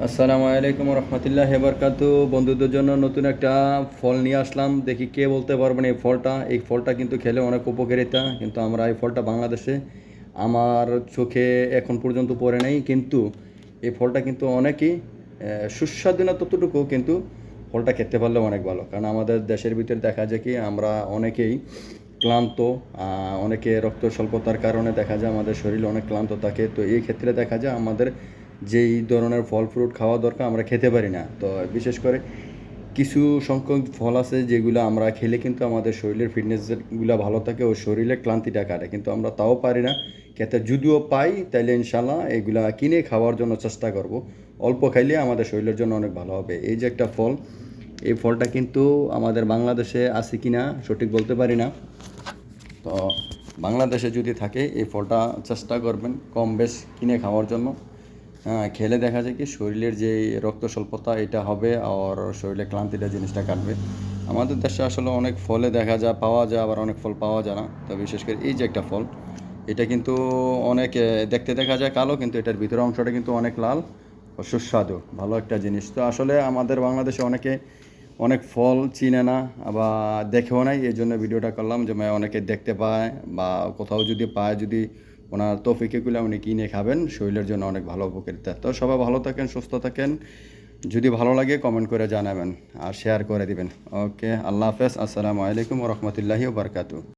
আসসালামু আলাইকুম রহমতুল্লাহ বরকাতু। বন্ধুদের জন্য নতুন একটা ফল নিয়ে আসলাম। দেখি কে বলতে পারবেন এই ফলটা কিন্তু খেলে অনেক উপকারিতা, কিন্তু আমরা এই ফলটা বাংলাদেশে আমার চোখে এখন পর্যন্ত পড়ে নেই। কিন্তু এই ফলটা কিন্তু অনেকই সুস্বাদু না ততটুকু, কিন্তু ফলটা খেতে পারলে অনেক ভালো। কারণ আমাদের দেশের ভিতরে দেখা যায় কি আমরা অনেকেই ক্লান্ত, অনেকে রক্ত স্বল্পতার কারণে দেখা যায় আমাদের শরীর অনেক ক্লান্ত থাকে। তো এই ক্ষেত্রে দেখা যায় আমাদের যেই ধরনের ফল ফ্রুট খাওয়া দরকার আমরা খেতে পারি না। তো বিশেষ করে কিছু সংখ্যক ফল আছে যেগুলো আমরা খেলে কিন্তু আমাদের শরীরের ফিটনেসগুলো ভালো থাকে ও শরীরে ক্লান্তিটা কাটে, কিন্তু আমরা তাও পারি না খেতে। যদিও পাই তাইলে ইনশাল্লাহ এগুলা কিনে খাওয়ার জন্য চেষ্টা করব। অল্প খাইলে আমাদের শরীরের জন্য অনেক ভালো হবে। এই যে একটা ফল, এই ফলটা কিন্তু আমাদের বাংলাদেশে আছে কি না সঠিক বলতে পারি না। তো বাংলাদেশে যদি থাকে এই ফলটা চেষ্টা করবেন কম বেশ কিনে খাওয়ার জন্য। হ্যাঁ, খেলে দেখা যায় কি শরীরের যে রক্ত স্বল্পতা এটা হবে, আর শরীরে ক্লান্তিটা জিনিসটা কাটবে। আমাদের দেশে আসলে অনেক ফলে দেখা যায় পাওয়া যায়, আবার অনেক ফল পাওয়া যায় না। তো বিশেষ করে এই যে একটা ফল, এটা কিন্তু অনেক দেখতে দেখা যায় কালো, কিন্তু এটার ভিতরের অংশটা কিন্তু অনেক লাল ও সুস্বাদু, ভালো একটা জিনিস। তো আসলে আমাদের বাংলাদেশে অনেকে অনেক ফল চিনে না বা দেখেও নাই, এই জন্য ভিডিওটা করলাম যে অনেকে দেখতে পায় বা কোথাও যদি পায়, যদি ওনার তৌফিকেগুলো উনি কিনে খাবেন, শরীরের জন্য অনেক ভালো উপকারিতা। তো সবাই ভালো থাকেন, সুস্থ থাকেন। যদি ভালো লাগে কমেন্ট করে জানাবেন আর শেয়ার করে দিবেন। ওকে, আল্লাহ হাফেজ। আসসালামু আলাইকুম রহমতুল্লাহি বারকাতু।